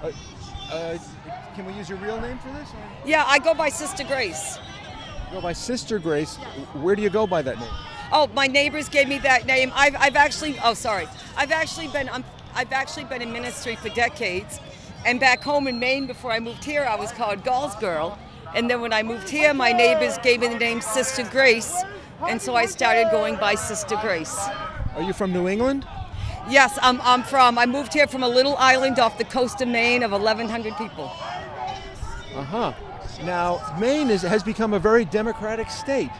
Uh, uh, can we use your real name for this? Or? Yeah, I go by Sister Grace. You go by Sister Grace. Where do you go by that name? Oh, my neighbors gave me that name. I've actually. Oh, sorry. I've actually been in ministry for decades, and back home in Maine before I moved here, I was called Gall's Girl, and then when I moved here, my neighbors gave me the name Sister Grace, and so I started going by Sister Grace. Are you from New England? Yes, I moved here from a little island off the coast of Maine of 1,100 people. Uh-huh. Now, Maine has become a very democratic state.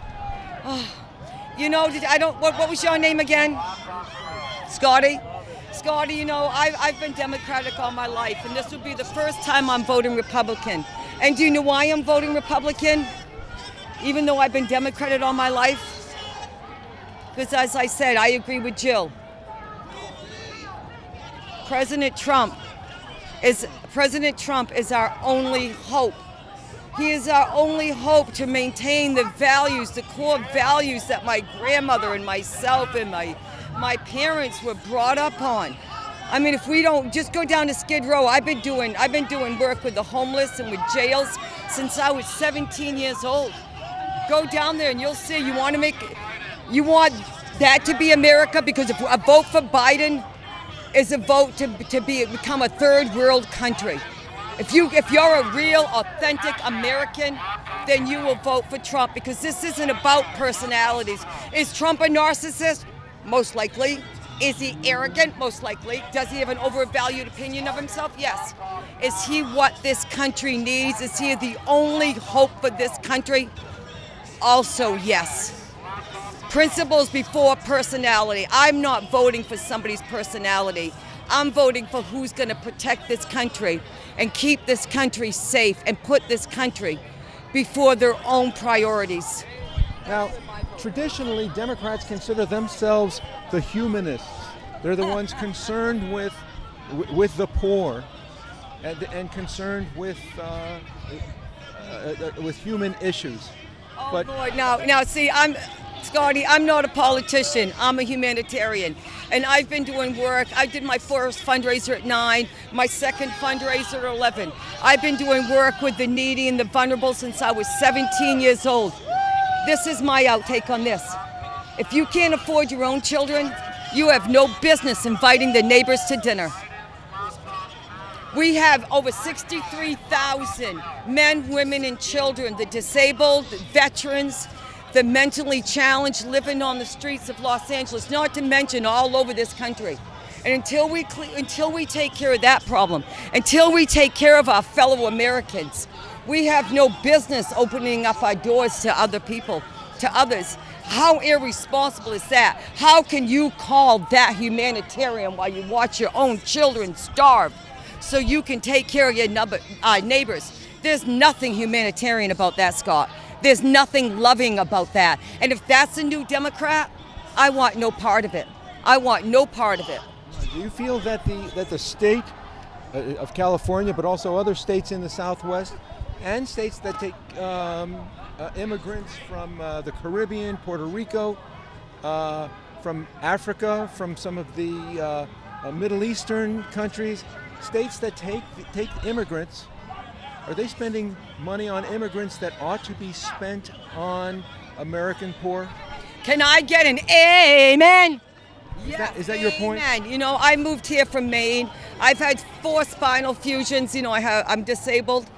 You know, what was your name again? Scotty? Scotty, you know, I've been Democratic all my life, and this would be the first time I'm voting Republican. And do you know why I'm voting Republican? Even though I've been Democratic all my life? Because as I said, I agree with Jill. President Trump is our only hope. He is our only hope to maintain the values, the core values that my grandmother and myself and my parents were brought up on. I mean, if we don't just go down to Skid Row, I've been doing work with the homeless and with jails since I was 17 years old. Go down there and you'll see. You want that to be America, because if a vote for Biden is a vote to become a third world country. If you're a real, authentic American, then you will vote for Trump, because this isn't about personalities. Is Trump a narcissist? Most likely. Is he arrogant? Most likely. Does he have an overvalued opinion of himself? Yes. Is he what this country needs? Is he the only hope for this country? Also, yes. Principles before personality. I'm not voting for somebody's personality. I'm voting for who's going to protect this country and keep this country safe and put this country before their own priorities. Now, traditionally, Democrats consider themselves the humanists. They're the ones concerned with the poor and concerned with human issues. Oh, but Lord, now, see, Scotty, I'm not a politician. I'm a humanitarian. And I've been doing work. I did my first fundraiser at 9, my second fundraiser at 11. I've been doing work with the needy and the vulnerable since I was 17 years old. This is my outtake on this. If you can't afford your own children, you have no business inviting the neighbors to dinner. We have over 63,000 men, women, and children, the disabled, the veterans, the mentally challenged living on the streets of Los Angeles, not to mention all over this country. And until we take care of that problem, until we take care of our fellow Americans, we have no business opening up our doors to other people, to others. How irresponsible is that? How can you call that humanitarian while you watch your own children starve so you can take care of your neighbors? There's nothing humanitarian about that, Scott. There's nothing loving about that. And if that's a new Democrat, I want no part of it. I want no part of it. Do you feel that the state of California, but also other states in the Southwest, and states that take immigrants from the Caribbean, Puerto Rico, from Africa, from some of the Middle Eastern countries, states that take immigrants, are they spending money on immigrants that ought to be spent on American poor? Can I get an amen? Is that your point? Amen. You know, I moved here from Maine. I've had 4 spinal fusions. You know, I'm disabled,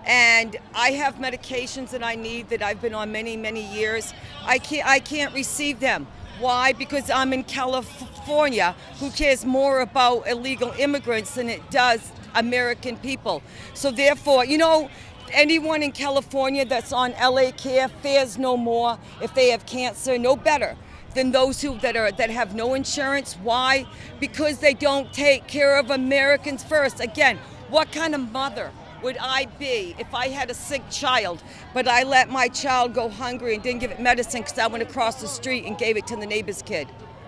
and I have medications that I need that I've been on many, many years. I can't receive them. Why? Because I'm in California, who cares more about illegal immigrants than it does American people. So therefore, you know, anyone in California that's on LA Care fares no more if they have cancer, no better than those that have no insurance. Why? Because they don't take care of Americans first. Again, what kind of mother would I be if I had a sick child, but I let my child go hungry and didn't give it medicine because I went across the street and gave it to the neighbor's kid?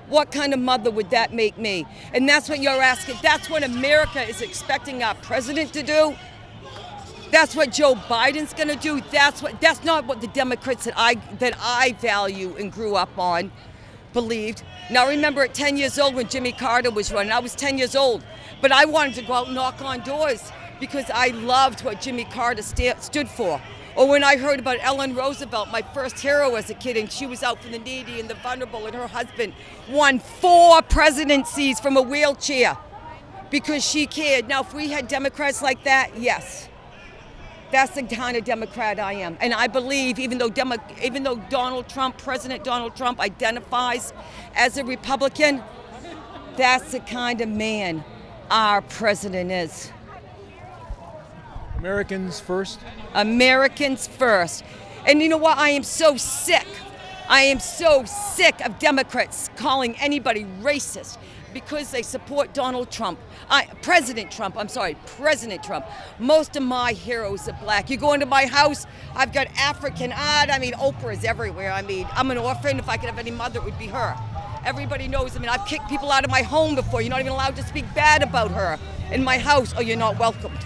What kind of mother would that make me? And that's what you're asking. That's what America is expecting our president to do. That's what Joe Biden's going to do. That's not what the Democrats that I value and grew up on believed. Now remember, at 10 years old when Jimmy Carter was running, I was 10 years old, but I wanted to go out and knock on doors. because I loved what Jimmy Carter stood for. Or when I heard about Ellen Roosevelt, my first hero as a kid, and she was out for the needy and the vulnerable, and her husband won 4 presidencies from a wheelchair because she cared. Now, if we had Democrats like that, yes. That's the kind of Democrat I am. And I believe, even though Donald Trump, President Donald Trump, identifies as a Republican, that's the kind of man our president is. Americans first? Americans first. And you know what? I am so sick. I am so sick of Democrats calling anybody racist because they support Donald Trump. President Trump. Most of my heroes are black. You go into my house, I've got African art. I mean, Oprah's everywhere. I mean, I'm an orphan. If I could have any mother, it would be her. Everybody knows. I mean, I've kicked people out of my home before. You're not even allowed to speak bad about her in my house, or you're not welcomed.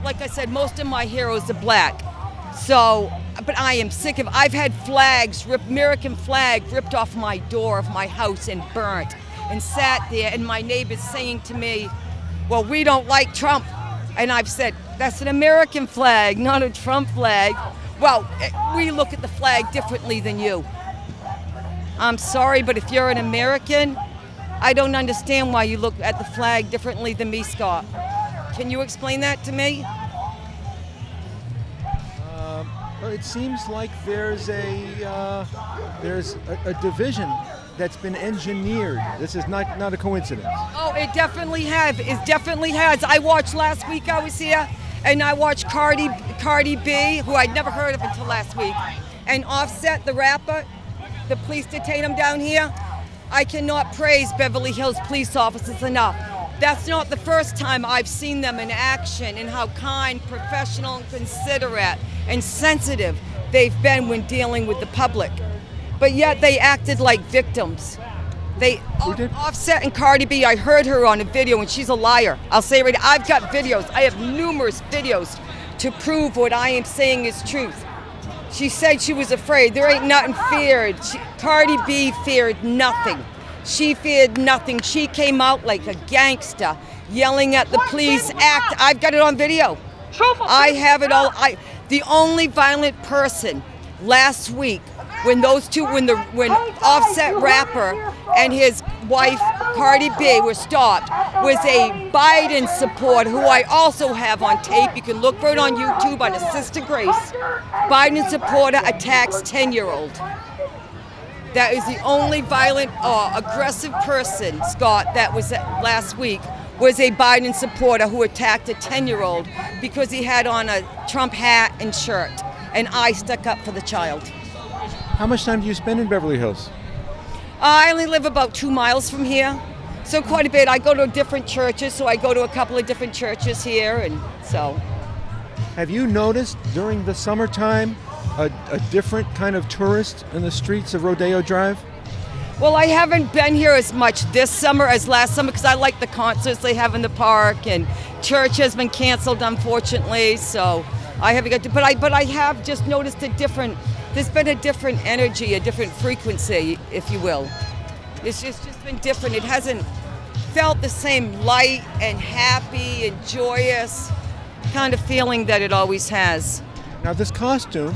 Like I said, most of my heroes are black. So, but I am sick of, I've had flags, American flag ripped off my door of my house and burnt, and sat there, and my neighbors saying to me, well, we don't like Trump. And I've said, that's an American flag, not a Trump flag. Well, we look at the flag differently than you. I'm sorry, but if you're an American, I don't understand why you look at the flag differently than me, Scott. Can you explain that to me? Well, it seems like there's a division that's been engineered. This is not a coincidence. Oh, it definitely has. It definitely has. I watched last week. I was here, and I watched Cardi B, who I'd never heard of until last week, and Offset, the rapper. The police detain him down here. I cannot praise Beverly Hills police officers enough. That's not the first time I've seen them in action, and how kind, professional, and considerate and sensitive they've been when dealing with the public. But yet they acted like victims. Offset and Cardi B, I heard her on a video, and she's a liar. I'll say it right now. I've got videos. I have numerous videos to prove what I am saying is truth. She said she was afraid. There ain't nothing feared. Cardi B feared nothing. She feared nothing. She came out like a gangster, yelling at the police. I've got it on video. I have it all. The only violent person last week when Offset rapper and his wife Cardi B were stopped was a Biden supporter who I also have on tape. You can look for it on YouTube under Sister Grace. Biden supporter attacks 10-year-old. That is the only violent or aggressive person, Scott, that was last week, was a Biden supporter who attacked a 10-year-old because he had on a Trump hat and shirt, and I stuck up for the child. How much time do you spend in Beverly Hills? I only live about 2 miles from here, so quite a bit. I go to different churches, so I go to a couple of different churches here, and so. Have you noticed during the summertime a different kind of tourist in the streets of Rodeo Drive? Well, I haven't been here as much this summer as last summer because I like the concerts they have in the park, and church has been canceled, unfortunately, so I haven't got to, but I have just noticed there's been a different energy, a different frequency, if you will. It's just been different. It hasn't felt the same light and happy and joyous kind of feeling that it always has. Now this costume,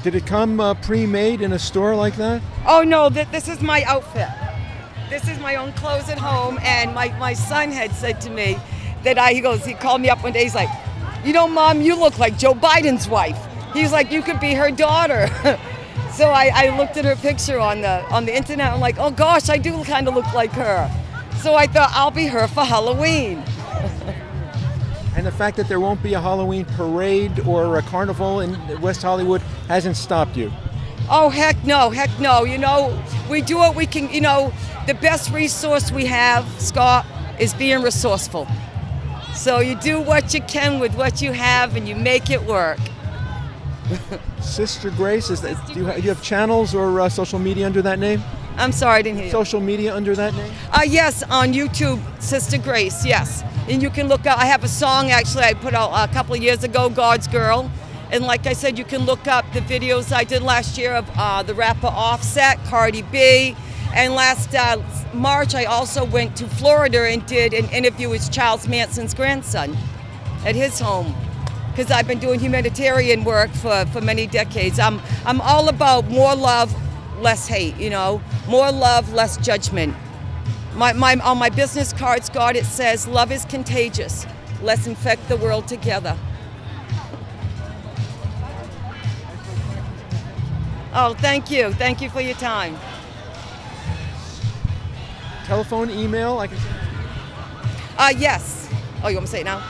did it come pre-made in a store like that? Oh no, this is my outfit. This is my own clothes at home, and my son had said to me that he called me up one day, he's like, you know, Mom, you look like Joe Biden's wife. He's like, you could be her daughter. So I looked at her picture on the internet, I'm like, oh gosh, I do kind of look like her. So I thought I'll be her for Halloween. And the fact that there won't be a Halloween parade or a carnival in West Hollywood hasn't stopped you? Oh, heck no. You know, we do what we can. You know, the best resource we have, Scott, is being resourceful. So you do what you can with what you have, and you make it work. Sister Grace, do you have channels or social media under that name? I'm sorry, I didn't hear you. Social media under that name? Yes, on YouTube, Sister Grace, yes. And you can look up, I have a song actually I put out a couple of years ago, God's Girl. And like I said, you can look up the videos I did last year of the rapper Offset, Cardi B, And last March, I also went to Florida and did an interview with Charles Manson's grandson at his home, because I've been doing humanitarian work for many decades. I'm all about more love, less hate, you know, more love, less judgment. On my business cards, God, it says, love is contagious. Let's infect the world together. Oh, thank you. Thank you for your time. Telephone, email, I can say. Yes. Oh, you want me to say it now?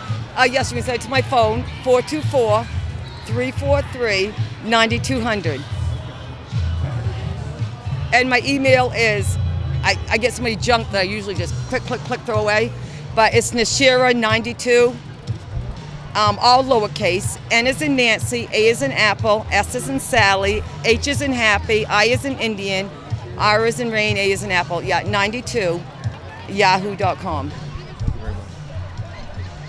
Yes, you can say it to my phone, 424-343-9200. And my email is, I get so many junk that I usually just click, throw away. But it's Nashira92, all lowercase. N is in Nancy, A is in Apple, S is in Sally, H is in Happy, I is in Indian, R is in Rain, A is in Apple. Yeah, 92, yahoo.com.